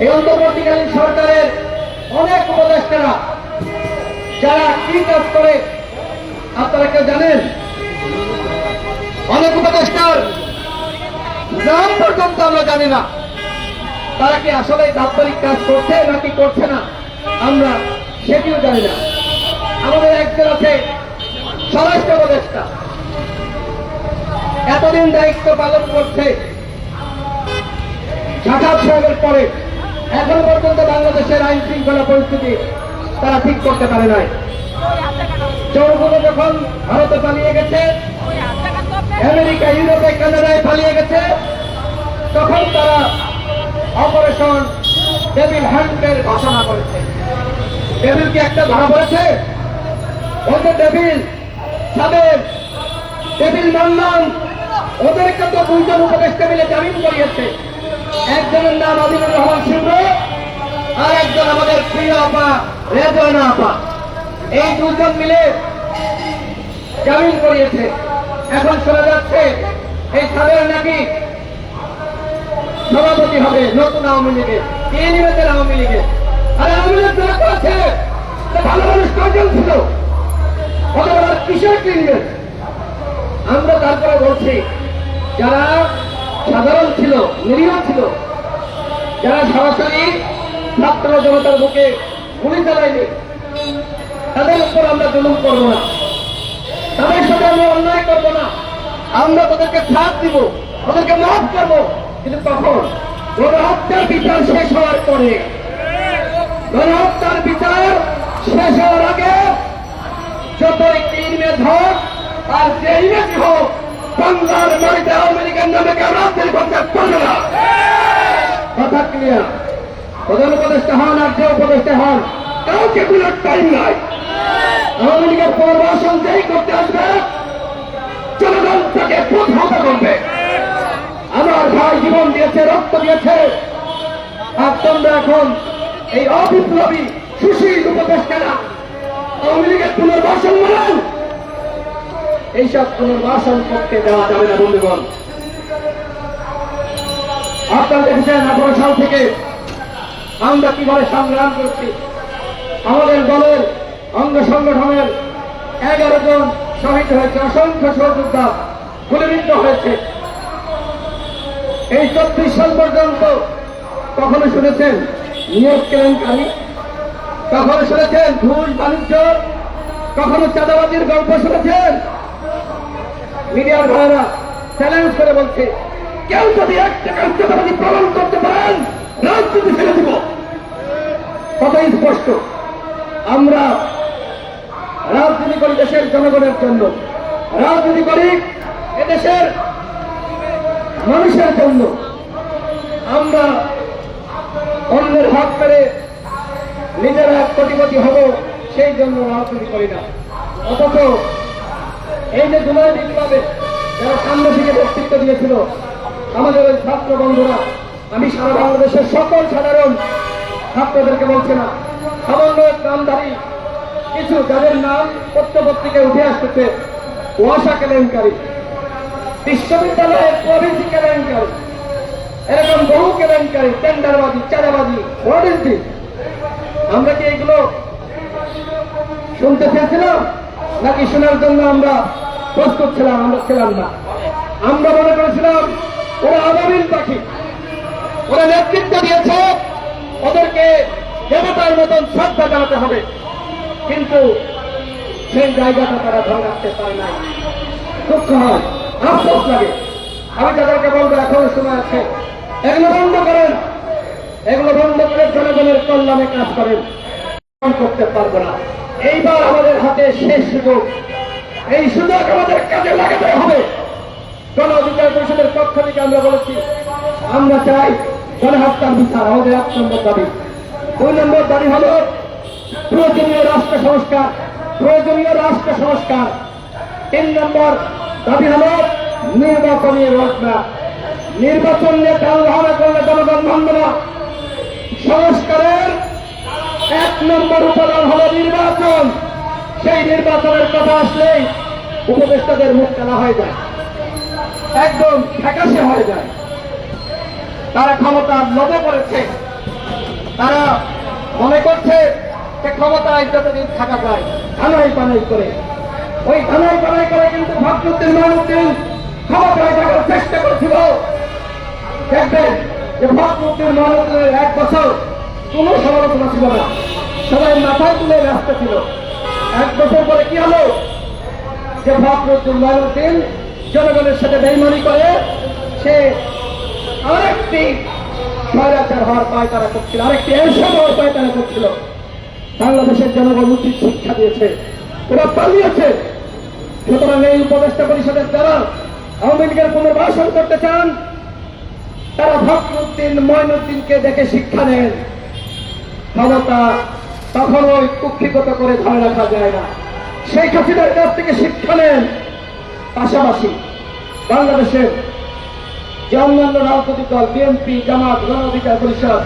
এই অন্তর্বর্তীকালীন সরকারের অনেক উপদেষ্টারা যারা কি কাজ করে আপনারা কেউ জানেন? অনেক উপদেষ্টার নাম পর্যন্ত আমরা জানি না। তারা কি আসলে দাপ্তরিক কাজ করছে নাকি করছে না আমরা সেটিও জানি না। আমাদের একজন আছে স্বরাষ্ট্র উপদেষ্টা, এতদিন দায়িত্ব পালন করছে, সাক্ষাৎ সাহেবের পরে এখনো পর্যন্ত বাংলাদেশের আইন শৃঙ্খলা পরিস্থিতি তারা ঠিক করতে পারে নাই। চৌরগুলো যখন ভারতে পালিয়ে গেছে, আমেরিকা, ইউরোপে, কানাডায় পালিয়ে গেছে, তখন তারা অপারেশন ডেভিল হান্টের ঘোষণা করেছে। ডেভিল কি একটা ধরা পড়েছে? ওদের ডেভিল সাবেক ডেভিল মান্নান, ওদেরকে তো দুইজন উপদেষ্টা মিলে জামিন করিয়েছে। একজনের নাম আদিলুর রহমান সিংহ, আর একজন আমাদের প্রিয় আপা রেজওয়ানা আপা। এই দুজন মিলে জামিন করিয়েছে। এখন শোনা যাচ্ছে এই সাবেক নাকি সভাপতি হবে নতুন আওয়ামী লীগের, কে নিবেছেন আওয়ামী লীগের। আর আওয়ামী লীগ যারা করেছে ভালো মানুষ কয়জন ছিল, অথবা কিসের কিনবেন? আমরা তারপরে বলছি যারা সাধারণ ছিল, নিরীহ ছিল, যারা সরাসরি ছাত্র জনতার বুকে গুলি চালায়নি, তাদের উপর আমরা জুলুম করবো না, তাদের সাথে আমরা অন্যায় করবো না। আমরা তাদেরকে ছাড় দিব, তাদেরকে মাফ করবো, কিন্তু তখন গণহত্যার বিচার শেষ হওয়ার পরে, গণহত্যার বিচার শেষ হওয়ার আগে যতই ইমেজ হোক আর যে ইমেজ হোক, বাংলার মাটিতে আওয়ামী লীগের নামে কেউ রাজনীতি করতে পারবে না। কথা ক্লিয়ার? প্রধান উপদেষ্টা হন আর যে উপদেষ্টা হন, কাউকে কোনো টাইম নাই। আওয়ামী লীগের পূর্বাসন যেই করতে আসবে, জনগণ তাকে প্রধানত করবে। আমার ভাই জীবন দিয়েছে, রক্ত দিয়েছে, আর তোমরা এখন এই অবিপ্লবী সুশীল উপদেষ্টারা আওয়ামী লীগের পুনর্বাসন বলেন, এইসব পুনর্বাসন করতে দেওয়া যাবে না। বন্ধুগণ, আপনারা দেখেছেন 18 সাল থেকে আমরা কিভাবে সংগ্রাম করছি। আমাদের দলের অঙ্গ সংগঠনের 11 জন শহীদ হয়েছে, অসংখ্য সহযোদ্ধা গুলিবিদ্ধ হয়েছে। এই 24 সাল পর্যন্ত কখনো শুনেছেন নিয়োগ কেলেঙ্কারি? কখনো শুনেছেন ঘুষ বাণিজ্য? কখনো চাঁদাবাজির গল্প শুনেছেন? মিডিয়ার ভাইরা চ্যালেঞ্জ করে বলছে, কেউ যদি এক টাকার চাঁদাবাজি প্রমাণ করতে পারেন, রাজনীতি ছেড়ে দিব। কথাই স্পষ্ট, আমরা রাজনীতি করি দেশের জনগণের জন্য, রাজনীতি করি এদেশের মানুষের জন্য। আমরা অন্যের হাত পেরে নিজেরা কোটিপতি হব সেই জন্য রাজনীতি করি না। অথচ এই যে জুলাই বিপ্লবে যারা সামনে থেকে বক্তৃত্ব দিয়েছিল, আমাদের ওই ছাত্র বন্ধুরা, আমি সারা বাংলাদেশের সকল সাধারণ ছাত্রদেরকে বলছি না, সামান্য নামধারী কিছু যাদের নাম পত্রপত্রিকায় উঠে আসতেছে, ওয়াসা কেলেঙ্কারি, বিশ্ববিদ্যালয়ের প্রভিন্সি কেলেঙ্কারি, এরকম বহু কেলেঙ্কারি, টেন্ডারবাজি, চাঁদাবাজি, হোয়াট ইজ দিস? আমরা কি এগুলো শুনতে চেয়েছিলাম নাকি শোনার জন্য আমরা প্রস্তুত ছিলাম? আমরা ছিলাম না। আমরা মনে করেছিলাম ওরা আবাবিল পাখি, ওরা নেতৃত্ব দিয়েছে, ওদেরকে দেবতার মতন শ্রদ্ধা জানাতে হবে, কিন্তু সেই জায়গাটা তারা ধরে রাখতে পারে নাই। দুঃখ হয়, আফসোস লাগে। আমি তাদেরকে বলবো, এখনো সময় আছে, এগুলো বন্ধ করেন, এগুলো বন্ধ করে জনগণের কল্যাণে কাজ করেন। করতে পারবো না। এইবার আমাদের হাতে শেষ সুযোগ, এই সুযোগ আমাদের কাজে লাগাতে হবে। গণ অধিকার পরিষদের পক্ষ থেকে আমরা বলেছি, আমরা চাই গণহত্যার বিচার, আমাদের 1 নম্বর দাবি। 2 নম্বর দাবি হল প্রয়োজনীয় রাষ্ট্র সংস্কার, প্রয়োজনীয় রাষ্ট্র সংস্কার। 3 নম্বর দাবি হল নির্বাচনী রোডম্যাপ। নির্বাচন নিয়ে টালবাহানা করলে জনগণ মানবে না। সংস্কারের 1 নম্বর উপাদান হল নির্বাচন। সেই নির্বাচনের কথা আসলেই উপদেষ্টাদের মুখ কালা হয়ে যায়, একদম ফ্যাকাশে হয়ে যায়। তারা ক্ষমতার লোভে পড়েছে, তারা মনে করছে যে ক্ষমতায় যতদিন থাকা যায় ধানাই পানাই করে, ওই ধানাই পানাই করে কিন্তু ফখরুদ্দিন মাইনুদ্দিন ক্ষমতায় থাকার চেষ্টা করেছিল। দেখবেন যে ফখরুদ্দিন মাইনুদ্দিনের 1 বছর কোনো সমালোচনা ছিল না, সবাই মাথায় তুলে ব্যস্ত ছিল। 1 বছর পরে কি হলো যে ফখরুদ্দিন মাইনুদ্দিন জনগণের সাথে বেইমানি করে সে আরেকটি স্বৈরাচার হওয়ার পায়তারা করছিল, আরেকটি এরশাদ হওয়ার পায়তারা করছিল। বাংলাদেশের জনগণ উচিত শিক্ষা দিয়েছে, ওরা পালিয়েছে। সুতরাং এই উপদেষ্টা পরিষদের যারা আওয়ামী লীগের পুনর্বাসন করতে চান তারা ফখরুদ্দিন মাইনুদ্দিনকে দেখে শিক্ষা নেন। ক্ষমতা কখনোই কুক্ষিগত করে ধরে রাখা যায় না, শেখ হাসিনার কাছ থেকে শিক্ষা নেন। পাশাপাশি বাংলাদেশের যে অন্যান্য রাজনৈতিক দল বিএনপি, জামাত, গণ অধিকার পরিষদ,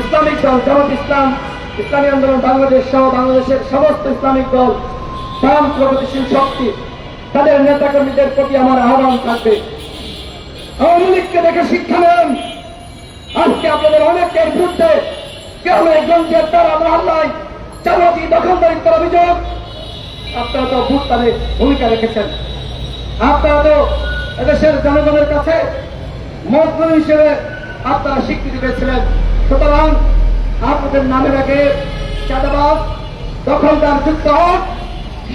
ইসলামিক দল জামাত ইসলাম, ইসলামী আন্দোলন বাংলাদেশ সহ বাংলাদেশের সমস্ত ইসলামিক দল, বাম প্রগতিশীল শক্তি, তাদের নেতাকর্মীদের প্রতি আমার আহ্বান থাকবে, আওয়ামী লীগকে দেখে শিক্ষা নেন। আজকে আপনাদের অনেকের বিরুদ্ধে গ্রামে-গঞ্জের দ্বারা মহল্লায় চালাকি দখলদারিত্বের অভিযোগ, আপনারা তো ভোটদানে ভূমিকা রেখেছেন, আপনারা তো এদেশের জনগণের কাছে মজলুম হিসেবে আপনারা স্বীকৃতি পেয়েছিলেন। সুতরাং আপনাদের নামের আগে চাঁদাবাজ দখলদার যুক্ত হোক,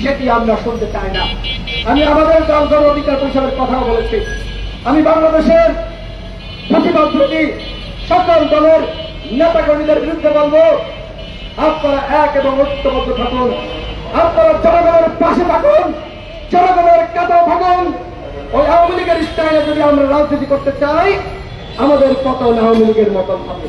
সেটি আমরা শুনতে চাই না। আমি আমাদের দল গণ অধিকার পরিষদের কথাও বলেছি। আমি বাংলাদেশের প্রতিবাদী সকল দলের নেতাকর্মীদের বিরুদ্ধে বলবো, আপনারা এক এবং ঐক্যবদ্ধ থাকুন, আপনারা জনগণের পাশে থাকুন, জনগণের কাঁধে থাকুন। ওই আওয়ামী লীগের স্টাইলে যদি আমরা রাজনীতি করতে চাই, আমাদের পতন আওয়ামী লীগের মতন হবে।